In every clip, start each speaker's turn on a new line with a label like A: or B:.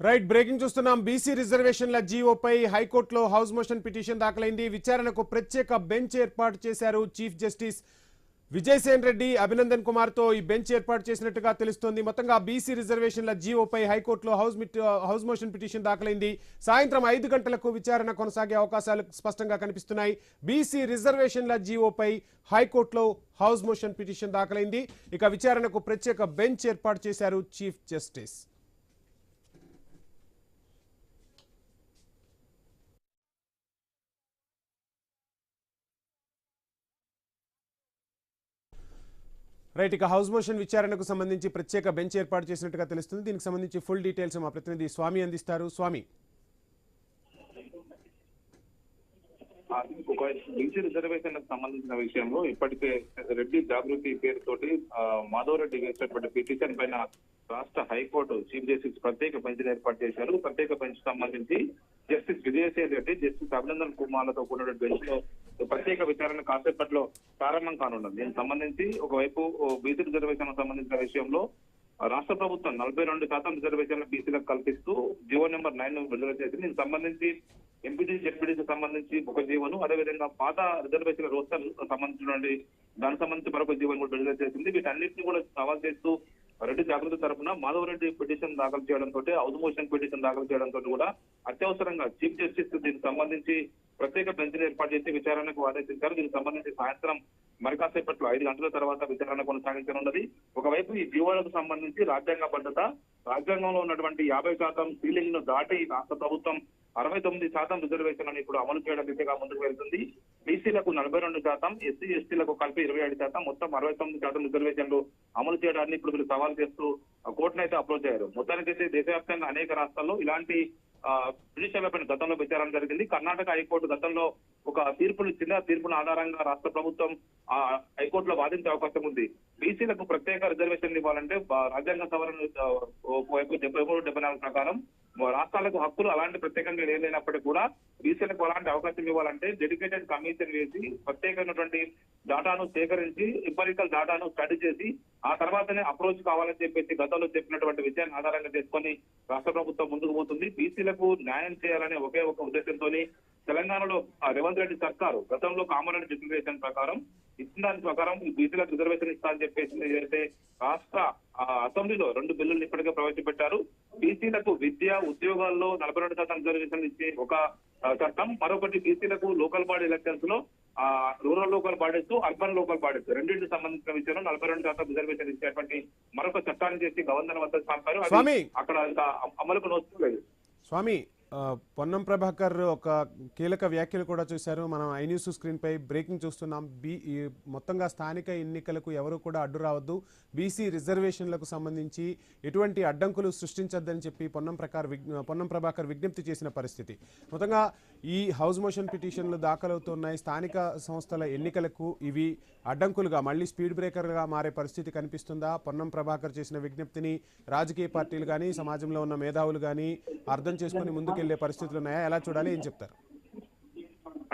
A: Right breaking చూస్తున్నాం. BC రిజర్వేషన్ల జీవోపై హైకోర్టులో హౌస్ మోషన్ పిటిషన్ దాఖలైంది. విచారణకు ప్రత్యేక బెంచ్ ఏర్పాటు చేశారు చీఫ్ జస్టిస్ విజయసేన్ రెడ్డి. అభినందన్ కుమార్ తో ఈ బెంచ్ ఏర్పాటు చేసినట్టుగా తెలుస్తోంది. మొత్తంగా బీసీ రిజర్వేషన్ల జీవోపై హైకోర్టులో హౌస్ మోషన్ పిటిషన్ దాఖలైంది. సాయంత్రం 5 గంటలకు విచారణ కొనసాగే అవకాశాలు స్పష్టంగా కనిపిస్తున్నాయి. బీసీ రిజర్వేషన్ల జీవోపై హైకోర్టులో హౌస్ మోషన్ పిటిషన్ దాఖలైంది. ఇక విచారణకు ప్రత్యేక బెంచ్ ఏర్పాటు చేశారు చీఫ్ జస్టిస్. రైట్, ఇక హౌస్ మోషన్ విచారణకు సంబంధించి ప్రత్యేక బెంచ్ ఏర్పాటు చేసినట్టుగా తెలుస్తుంది. దీనికి సంబంధించి ఫుల్ డీటెయిల్స్ మా ప్రతినిధి స్వామి అందిస్తారు. స్వామి,
B: ఒక బీసీ రిజర్వేషన్ సంబంధించిన విషయంలో ఇప్పటికే రెడ్డి జాగృతి పేరుతోటి మాధవ్ రెడ్డి వేసినటువంటి పిటిషన్ పైన రాష్ట్ర హైకోర్టు చీఫ్ జస్టిస్ ప్రత్యేక బెంచ్ ఏర్పాటు చేశారు. ప్రత్యేక బెంచ్ సంబంధించి జస్టిస్ విజయసేన్ రెడ్డి, జస్టిస్ అభినందన్ కుమార్లతో కూడిన బెంచ్ లో ప్రత్యేక విచారణ కాసేపట్లో ప్రారంభం కానున్నది. దీనికి సంబంధించి ఒకవైపు బీసీ రిజర్వేషన్ సంబంధించిన విషయంలో రాష్ట్ర ప్రభుత్వం 42% రిజర్వేషన్లు బీసీలకు కల్పిస్తూ జీవో నెంబర్ 9 విడుదల చేసింది. దీనికి సంబంధించి ఎంపీటీ జెడ్పీటీకి సంబంధించి ఒక జీవోను, అదేవిధంగా పాత రిజర్వేషన్ రోస్టర్ సంబంధించినటువంటి దానికి సంబంధించి మరొక జీవోను కూడా విడుదల చేసింది. వీటన్నింటినీ కూడా సవాల్ చేస్తూ రెడ్డి జాగృతి తరఫున మాధవ్ రెడ్డి పిటిషన్ దాఖలు చేయడంతో, హౌస్ మోషన్ పిటిషన్ దాఖలు చేయడంతో కూడా అత్యవసరంగా చీఫ్ జస్టిస్ దీనికి సంబంధించి ప్రత్యేక బెంచ్ ఏర్పాటు చేసి విచారణకు ఆదేశించారు. దీనికి సంబంధించి సాయంత్రం మరి కాసేపట్లో 5 గంటల తర్వాత విచారణ కొనసాగించనున్నది. ఒకవైపు ఈ జీవోలకు సంబంధించి రాజ్యాంగబద్ధత, రాజ్యాంగంలో ఉన్నటువంటి 50% సీలింగ్ ను దాటి రాష్ట్ర ప్రభుత్వం 69% రిజర్వేషన్లను ఇప్పుడు అమలు చేయడం దిశగా ముందుకు వెళ్తుంది. బీసీలకు 42%, ఎస్సీ ఎస్టీలకు కలిపి 27%, మొత్తం 69% రిజర్వేషన్లు అమలు చేయడాన్ని ఇప్పుడు వీళ్ళు సవాల్ చేస్తూ కోర్టును అయితే అప్రోచ్ అయ్యారు. మొత్తానికైతే దేశవ్యాప్తంగా అనేక రాష్ట్రాల్లో ఇలాంటి పిటిషన్లపైన గతంలో విచారణ జరిగింది. కర్ణాటక హైకోర్టు గతంలో ఒక తీర్పును ఇచ్చింది. ఆ తీర్పును ఆధారంగా రాష్ట్ర ప్రభుత్వం హైకోర్టులో వాదించే అవకాశం ఉంది. బీసీలకు ప్రత్యేక రిజర్వేషన్ ఇవ్వాలంటే రాజ్యాంగ సవరణ వైపు 73-74 ప్రకారం రాష్ట్రాలకు హక్కులు అలాంటి ప్రత్యేకంగా లేనప్పటికీ కూడా బీసీలకు అలాంటి అవకాశం ఇవ్వాలంటే డెడికేటెడ్ కమిషన్ వేసి ప్రత్యేకమైనటువంటి డాటాను సేకరించి ఎంపరికల్ డాటాను స్టడీ చేసి ఆ తర్వాతనే అప్రోచ్ కావాలని చెప్పేసి గతంలో చెప్పినటువంటి విషయాన్ని ఆధారంగా చేసుకొని రాష్ట్ర ప్రభుత్వం ముందుకు పోతుంది. బీసీలకు న్యాయం చేయాలనే ఒకే ఒక ఉద్దేశంతో తెలంగాణలో రేవంత్ రెడ్డి సర్కారు గతంలో కామన్ డిక్లరేషన్ ప్రకారం ఇచ్చిన దాని ప్రకారం బీసీలకు రిజర్వేషన్ ఇస్తా అని చెప్పేసి ఏదైతే రాష్ట్ర అసెంబ్లీలో 2 బిల్లులు ఇప్పటికే ప్రవేశపెట్టారు. బీసీలకు విద్య, ఉద్యోగాల్లో 42% రిజర్వేషన్ ఇచ్చే ఒక చట్టం, మరొకటి బీసీలకు లోకల్ బాడీ ఎలక్షన్స్ లో rural local bodies, urban local bodies రెండింటికి సంబంధించిన విషయంలో 42% రిజర్వేషన్ ఇచ్చేటువంటి మరొక చట్టాన్ని చేసి గవర్నర్ వద్ద పంపారు. అక్కడ అమలుకు నోచుకోలేదు.
A: స్వామి, పొన్నం ప్రభాకర్ ఒక కీలక వ్యాఖ్యలు కూడా చూశారు. మనం ఐ న్యూస్ స్క్రీన్ పై బ్రేకింగ్ చూస్తున్నాం. మొత్తంగా స్థానిక ఎన్నికలకు ఎవరు కూడా అడ్డు రావద్దు, బీసీ రిజర్వేషన్లకు సంబంధించి ఎటువంటి అడ్డంకులు సృష్టించొద్దని చెప్పి పొన్నం ప్రభాకర్ విజ్ఞప్తి చేసిన పరిస్థితి. మొత్తంగా ఈ హౌస్ మోషన్ పిటిషన్లు దాఖలవుతున్నాయి. స్థానిక సంస్థల ఎన్నికలకు ఇవి అడ్డంకులుగా మళ్ళీ స్పీడ్ బ్రేకర్గా మారే పరిస్థితి కనిపిస్తుందా? పొన్నం ప్రభాకర్ చేసిన విజ్ఞప్తిని రాజకీయ పార్టీలు కానీ సమాజంలో ఉన్న మేధావులు కానీ అర్థం చేసుకుని ముందుకెళ్లే పరిస్థితులు ఉన్నాయా? ఎలా చూడాలి, ఏం చెప్తారు?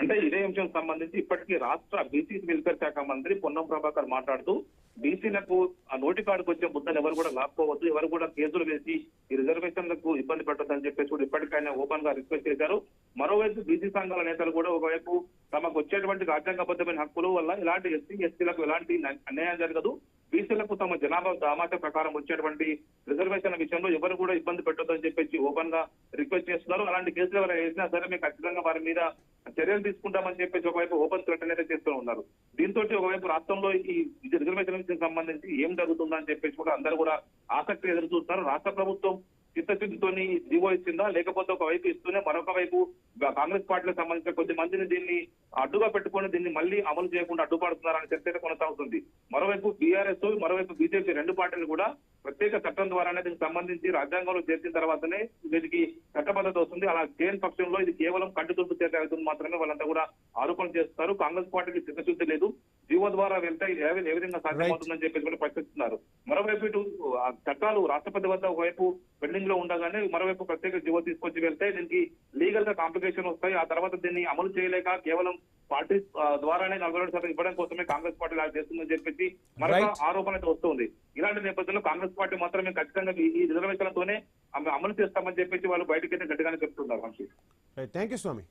B: అంటే ఇదే అంశం సంబంధించి ఇప్పటికీ రాష్ట్ర బీసీ వెల్ఫేర్ శాఖ మంత్రి పొన్నం ప్రభాకర్ మాట్లాడుతూ బీసీలకు ఆ నోటికాడుకు వచ్చే ముద్దను ఎవరు కూడా లాక్కోవద్దు, ఎవరు కూడా కేసులు వేసి ఈ రిజర్వేషన్లకు ఇబ్బంది పెట్టొద్దని చెప్పేసి కూడా ఇప్పటికైనా ఓపెన్ గా రిక్వెస్ట్ చేశారు. మరోవైపు బీసీ సంఘాల నేతలు కూడా ఒకవైపు తమకు వచ్చేటువంటి రాజ్యాంగబద్ధమైన హక్కుల వల్ల ఇలాంటి ఎస్సీ ఎస్టీలకు ఎలాంటి అన్యాయం జరగదు, బీసీలకు తమ జనాభా దామాషా ప్రకారం వచ్చేటువంటి రిజర్వేషన్ల విషయంలో ఎవరు కూడా ఇబ్బంది పెట్టొద్దని చెప్పేసి ఓపెన్ గా రిక్వెస్ట్ చేస్తున్నారు. అలాంటి కేసులు ఎవరైనా వేసినా సరే మేము ఖచ్చితంగా వారి మీద చర్యలు తీసుకుంటామని చెప్పేసి ఒకవైపు ఓపెన్ థ్రెట్ అయితే చేస్తూ ఉన్నారు. దీంతో ఒకవైపు రాష్ట్రంలో ఈ రిజర్వేషన్ సంబంధించి ఏం జరుగుతుందని చెప్పేసి కూడా అందరూ కూడా ఆసక్తి ఎదురు చూస్తున్నారు. రాష్ట్ర ప్రభుత్వం చిత్తశుద్ధితోని జీవో ఇచ్చిందా, లేకపోతే ఒకవైపు ఇస్తూనే మరొక వైపు కాంగ్రెస్ పార్టీలకు సంబంధించిన కొద్ది మందిని దీన్ని అడ్డుగా పెట్టుకుని దీన్ని మళ్ళీ అమలు చేయకుండా అడ్డుపడుతున్నారని చర్చ కొనసాగుతుంది. మరోవైపు బీఆర్ఎస్, మరోవైపు బీజేపీ 2 పార్టీలు కూడా ప్రత్యేక చట్టం ద్వారానే దీనికి సంబంధించి రాజ్యాంగంలో చేర్చిన తర్వాతనే దీనికి చట్టబద్ధత వస్తుంది. అలా చేయని పక్షంలో ఇది కేవలం కంటి తుడుపు చేత అవుతుంది మాత్రమే వాళ్ళంతా కూడా ఆరోపణలు చేస్తారు. కాంగ్రెస్ పార్టీకి చిత్తశుద్ధి లేదు. జీవో ద్వారా వెళ్తే ఏ విధంగా సాధ్యమవుతుందని చెప్పేసి కూడా ప్రశ్నిస్తున్నారు. మరోవైపు ఇటు ఆ చట్టాలు రాష్ట్రపతి వద్ద ఒకవైపు పెండింగ్ లో ఉండగానే మరోవైపు ప్రత్యేక జీవో తీసుకొచ్చి వెళ్తే దీనికి లీగల్ గా కాంప్లికేషన్ వస్తాయి. ఆ తర్వాత దీన్ని అమలు చేయలేక కేవలం పార్టీ ద్వారానే 42% ఇవ్వడం కోసమే కాంగ్రెస్ పార్టీ ఇలా చేస్తుందని చెప్పేసి మరొక ఆరోపణ అయితే వస్తుంది. ఇలాంటి నేపథ్యంలో కాంగ్రెస్ పార్టీ మాత్రమే ఖచ్చితంగా ఈ రిజర్వేషన్లతోనే అమలు చేస్తామని చెప్పేసి వాళ్ళు బయటకైతే గట్టిగానే చెప్తున్నారు.
A: Thank you Swamy.